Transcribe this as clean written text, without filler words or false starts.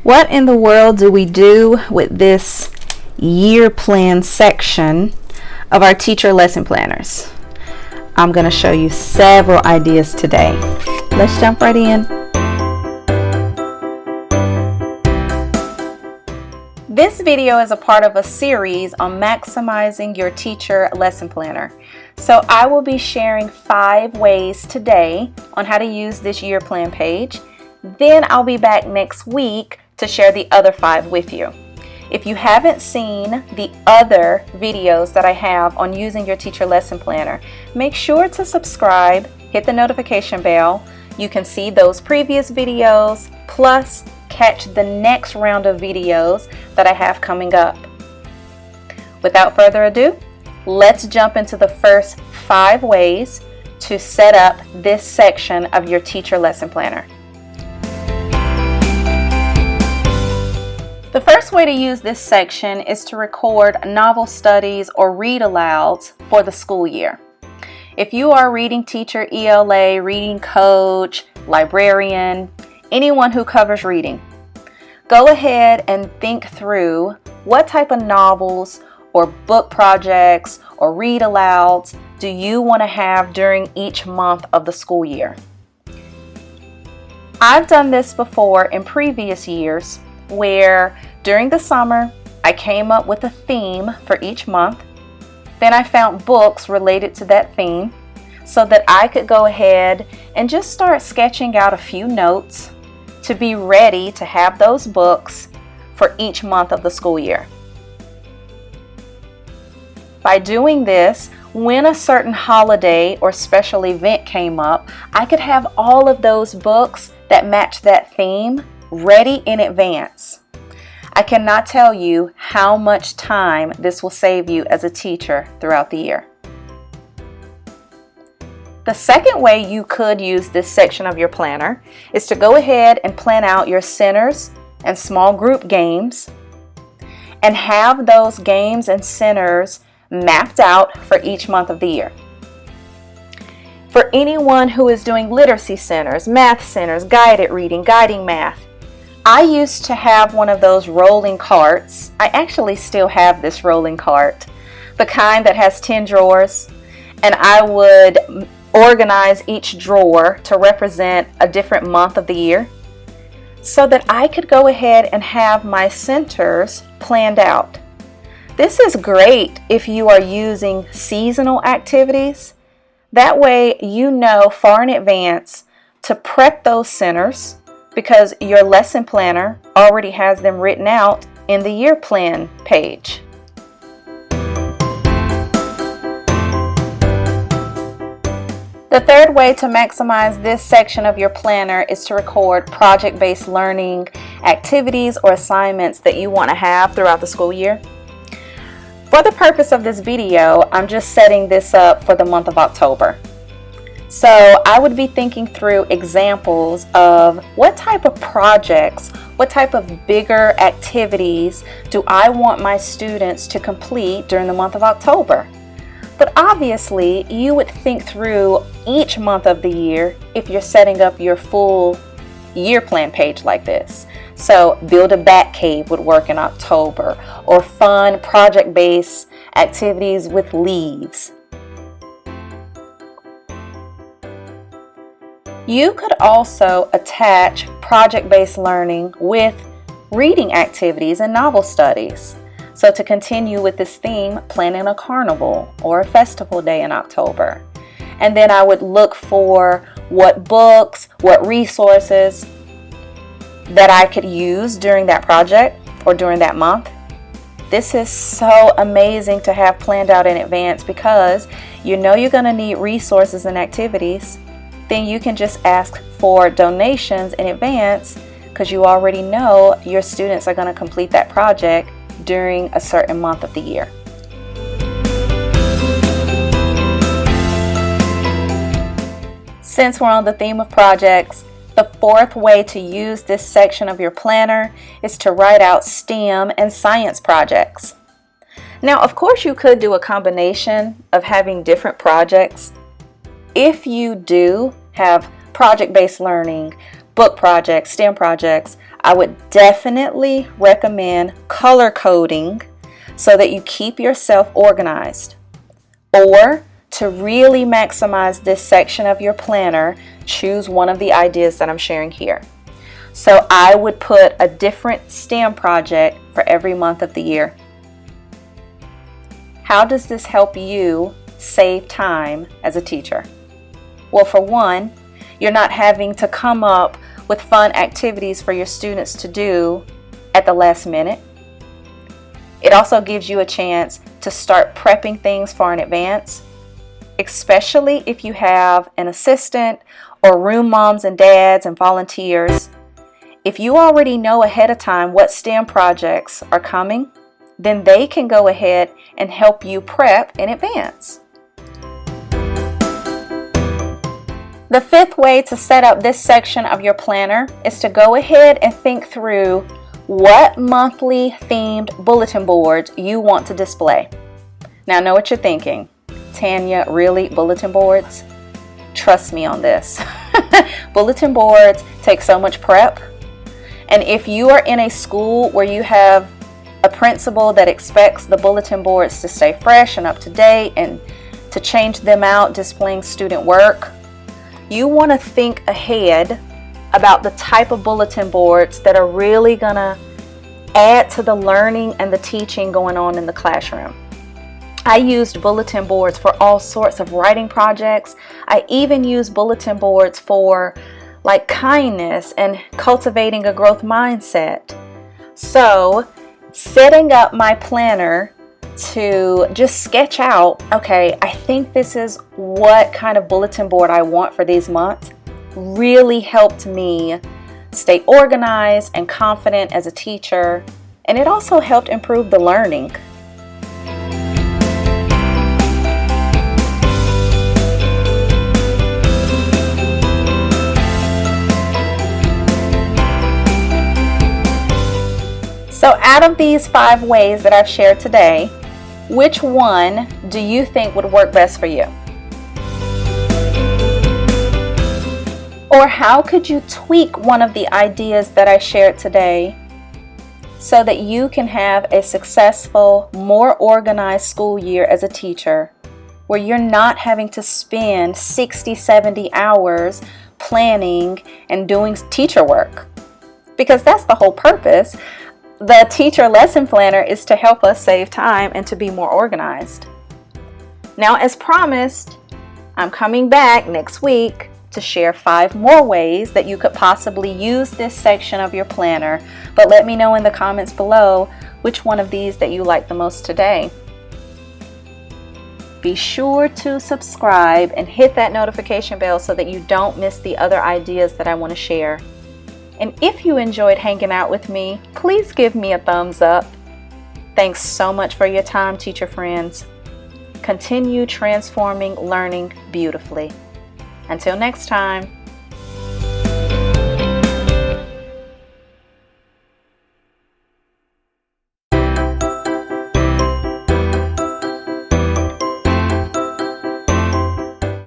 What in the world do we do with this year plan section of our teacher lesson planners? I'm going to show you several ideas today. Let's jump right in. This video is a part of a series on maximizing your teacher lesson planner. So I will be sharing 5 ways today on how to use this year plan page. Then I'll be back next week to share the other 5 with you. If you haven't seen the other videos that I have on using your teacher lesson planner, make sure to subscribe, hit the notification bell. You can see those previous videos, plus catch the next round of videos that I have coming up. Without further ado, let's jump into the first 5 ways to set up this section of your teacher lesson planner. The first way to use this section is to record novel studies or read alouds for the school year. If you are a reading teacher, ELA, reading coach, librarian, anyone who covers reading, go ahead and think through what type of novels or book projects or read alouds do you want to have during each month of the school year. I've done this before in previous years, where during the summer I came up with a theme for each month. Then I found books related to that theme so that I could go ahead and just start sketching out a few notes to be ready to have those books for each month of the school year. By doing this, when a certain holiday or special event came up, I could have all of those books that match that theme ready in advance. I cannot tell you how much time this will save you as a teacher throughout the year. The second way you could use this section of your planner is to go ahead and plan out your centers and small group games and have those games and centers mapped out for each month of the year. For anyone who is doing literacy centers, math centers, guided reading, guiding math, I used to have one of those rolling carts. I actually still have this rolling cart, the kind that has 10 drawers, and I would organize each drawer to represent a different month of the year so that I could go ahead and have my centers planned out. This is great if you are using seasonal activities. That way you know far in advance to prep those centers, because your lesson planner already has them written out in the year plan page. The third way to maximize this section of your planner is to record project-based learning activities or assignments that you want to have throughout the school year. For the purpose of this video, I'm just setting this up for the month of October. So I would be thinking through examples of what type of projects, what type of bigger activities do I want my students to complete during the month of October. But obviously you would think through each month of the year if you're setting up your full year plan page like this. So build a bat cave would work in October, or fun project-based activities with leaves. You could also attach project-based learning with reading activities and novel studies. So to continue with this theme, planning a carnival or a festival day in October. And then I would look for what books, what resources that I could use during that project or during that month. This is so amazing to have planned out in advance, because you know you're going to need resources and activities. Then you can just ask for donations in advance, because you already know your students are going to complete that project during a certain month of the year. Since we're on the theme of projects, the fourth way to use this section of your planner is to write out STEM and science projects. Now, of course, you could do a combination of having different projects. If you do have project-based learning, book projects, STEM projects, I would definitely recommend color coding so that you keep yourself organized. Or to really maximize this section of your planner, choose one of the ideas that I'm sharing here. So I would put a different STEM project for every month of the year. How does this help you save time as a teacher? Well, for one, you're not having to come up with fun activities for your students to do at the last minute. It also gives you a chance to start prepping things far in advance, especially if you have an assistant or room moms and dads and volunteers. If you already know ahead of time what STEM projects are coming, then they can go ahead and help you prep in advance. The fifth way to set up this section of your planner is to go ahead and think through what monthly themed bulletin boards you want to display. Now I know what you're thinking. Tanya, really? Bulletin boards? Trust me on this. Bulletin boards take so much prep. And if you are in a school where you have a principal that expects the bulletin boards to stay fresh and up to date and to change them out displaying student work, you want to think ahead about the type of bulletin boards that are really going to add to the learning and the teaching going on in the classroom. I used bulletin boards for all sorts of writing projects. I even used bulletin boards for like kindness and cultivating a growth mindset. So setting up my planner to just sketch out, okay, I think this is what kind of bulletin board I want for these months, really helped me stay organized and confident as a teacher, and it also helped improve the learning. So out of these 5 ways that I've shared today, which one do you think would work best for you? Or how could you tweak one of the ideas that I shared today so that you can have a successful, more organized school year as a teacher where you're not having to spend 60, 70 hours planning and doing teacher work? Because that's the whole purpose. The teacher lesson planner is to help us save time and to be more organized. Now, as promised, I'm coming back next week to share 5 more ways that you could possibly use this section of your planner. But let me know in the comments below which one of these that you like the most today. Be sure to subscribe and hit that notification bell so that you don't miss the other ideas that I want to share. And if you enjoyed hanging out with me, please give me a thumbs up. Thanks so much for your time, teacher friends. Continue transforming learning beautifully. Until next time.